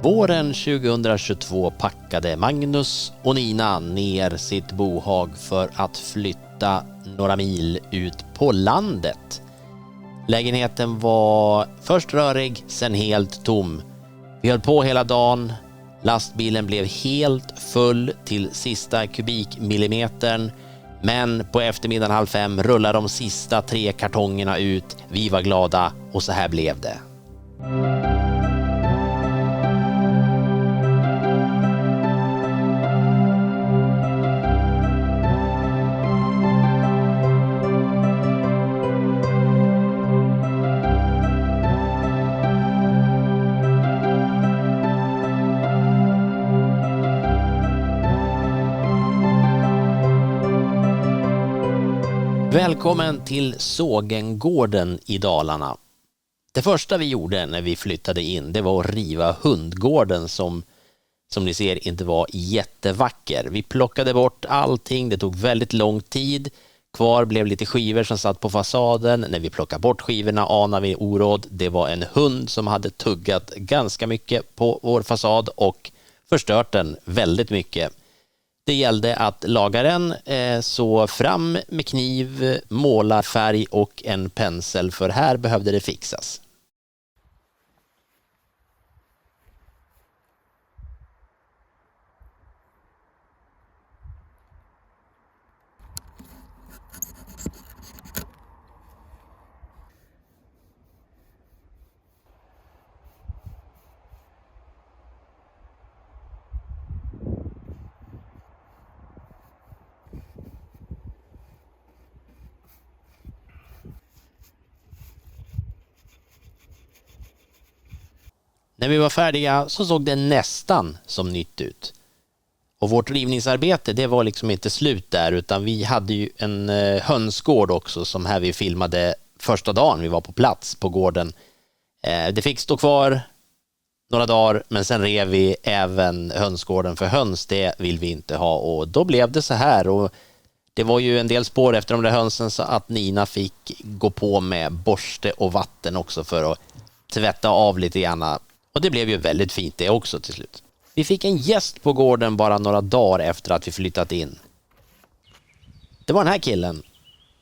Våren 2022 packade Magnus och Nina ner sitt bohag för att flytta några mil ut på landet. Lägenheten var först rörig, sen helt tom. Vi höll på hela dagen. Lastbilen blev helt full till sista kubikmillimetern. Men på eftermiddagen 4:30 rullade de sista 3 kartongerna ut. Vi var glada och så här blev det. Välkommen till Sågengården i Dalarna. Det första vi gjorde när vi flyttade in, det var att riva hundgården som ni ser inte var jättevacker. Vi plockade bort allting, det tog väldigt lång tid. Kvar blev lite skivor som satt på fasaden. När vi plockade bort skivorna anade vi oråd. Det var en hund som hade tuggat ganska mycket på vår fasad och förstört den väldigt mycket. Det gällde att laga den, så fram med kniv, målarfärg och en pensel, för här behövde det fixas. När vi var färdiga så såg det nästan som nytt ut. Och vårt rivningsarbete, det var liksom inte slut där, utan vi hade ju en hönsgård också som här vi filmade första dagen vi var på plats på gården. Det fick stå kvar några dagar, men sen rev vi även hönsgården, för höns det vill vi inte ha, och då blev det så här. Och det var ju en del spår efter de där hönsen, så att Nina fick gå på med borste och vatten också för att tvätta av lite grann. Och det blev ju väldigt fint det också till slut. Vi fick en gäst på gården bara några dagar efter att vi flyttat in. Det var den här killen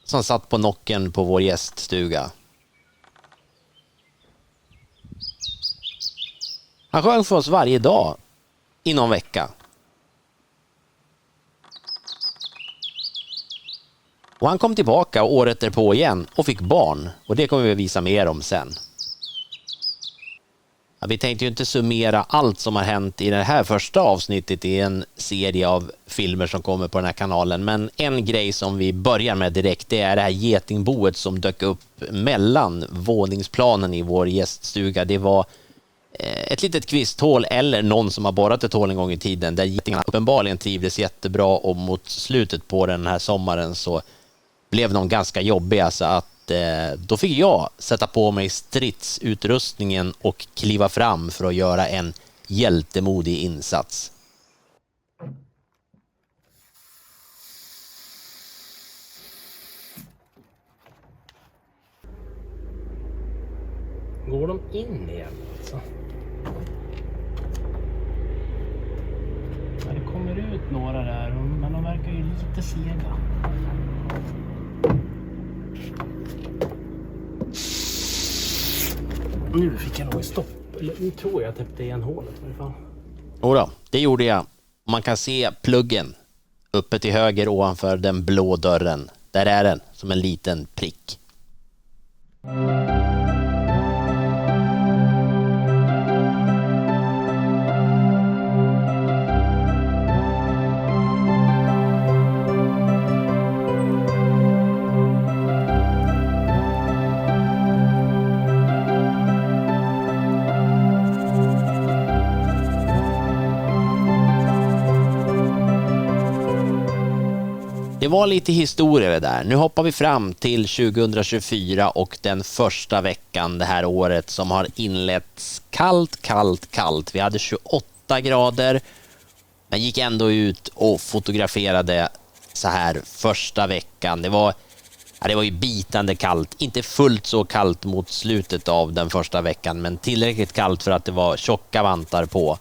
som satt på nocken på vår gäststuga. Han sjöng för oss varje dag i någon vecka. Och han kom tillbaka året därpå igen och fick barn. Och det kommer vi visa mer om sen. Vi tänkte ju inte summera allt som har hänt i det här första avsnittet i en serie av filmer som kommer på den här kanalen. Men en grej som vi börjar med direkt, det är det här getingboet som dök upp mellan våningsplanen i vår gäststuga. Det var ett litet kvisthål, eller någon som har borrat ett hål en gång i tiden, där getingarna uppenbarligen trivdes jättebra, och mot slutet på den här sommaren så blev de ganska jobbiga, så att då fick jag sätta på mig stridsutrustningen och kliva fram för att göra en hjältemodig insats. Går de in igen alltså? Ja, det kommer ut några där, men de verkar ju lite sega. Nu fick jag nog stopp. Eller nu tror jag täppte igen hålet. Jodå, det gjorde jag. Man kan se pluggen uppe till höger ovanför den blå dörren. Där är den, som en liten prick. Det var lite historia där. Nu hoppar vi fram till 2024 och den första veckan det här året som har inletts kallt. Vi hade 28 grader, men gick ändå ut och fotograferade så här första veckan. Ja, det var ju bitande kallt. Inte fullt så kallt mot slutet av den första veckan, men tillräckligt kallt för att det var tjocka vantar på.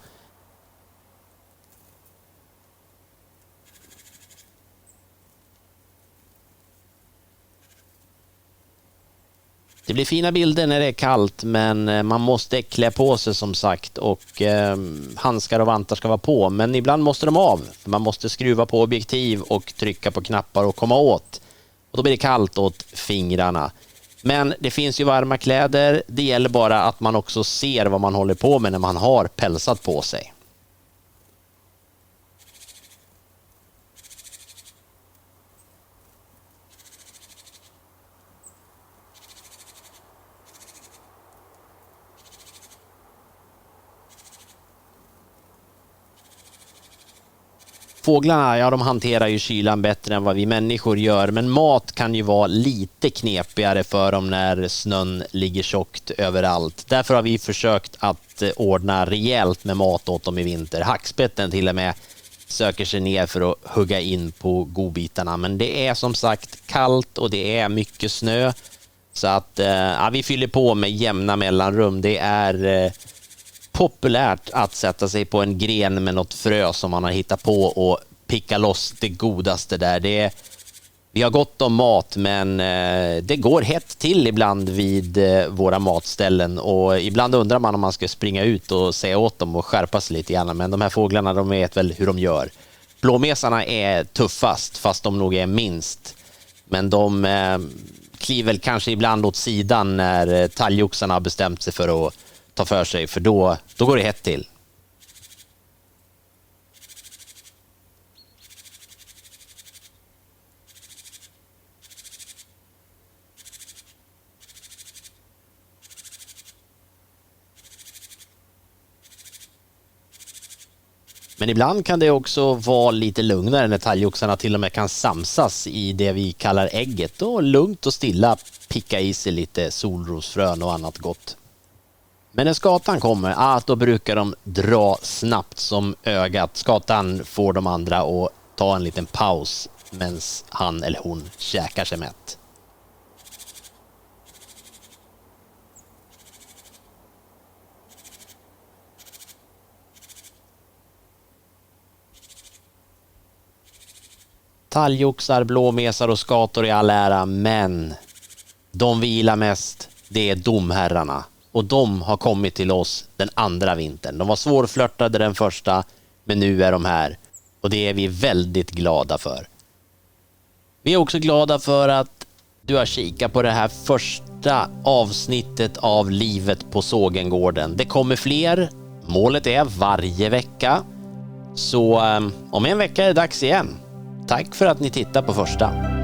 Det blir fina bilder när det är kallt, men man måste klä på sig som sagt, och handskar och vantar ska vara på, men ibland måste de av. Man måste skruva på objektiv och trycka på knappar och komma åt. Och då blir det kallt åt fingrarna. Men det finns ju varma kläder. Det gäller bara att man också ser vad man håller på med när man har pälsat på sig. Fåglarna, ja, de hanterar ju kylan bättre än vad vi människor gör, men mat kan ju vara lite knepigare för dem när snön ligger tjockt överallt. Därför har vi försökt att ordna rejält med mat åt dem i vinter. Hackspetten till och med söker sig ner för att hugga in på godbitarna, men det är som sagt kallt och det är mycket snö, så att ja, vi fyller på med jämna mellanrum. Det är populärt att sätta sig på en gren med något frö som man har hittat på och picka loss det godaste där. Vi har gott om mat, men det går hett till ibland vid våra matställen, och ibland undrar man om man ska springa ut och säga åt dem och skärpa sig lite grann, men de här fåglarna, de vet väl hur de gör. Blåmesarna är tuffast, fast de nog är minst, men de kliver kanske ibland åt sidan när talgoxarna har bestämt sig för att ta för sig, för då går det hett till. Men ibland kan det också vara lite lugnare när talgoxarna till och med kan samsas i det vi kallar ägget och lugnt och stilla picka i sig lite solrosfrön och annat gott. Men när skatan kommer, då brukar de dra snabbt som ögat. Skatan får de andra att ta en liten paus medan han eller hon käkar sig mätt. Talgoxar, blåmesar och skator i all ära, men de vi gillar mest, det är domherrarna. Och de har kommit till oss den andra vintern. De var svårflörtade den första, men nu är de här. Och det är vi väldigt glada för. Vi är också glada för att du har kikat på det här första avsnittet av Livet på Sågengården. Det kommer fler. Målet är varje vecka. Så om en vecka är det dags igen. Tack för att ni tittar på första.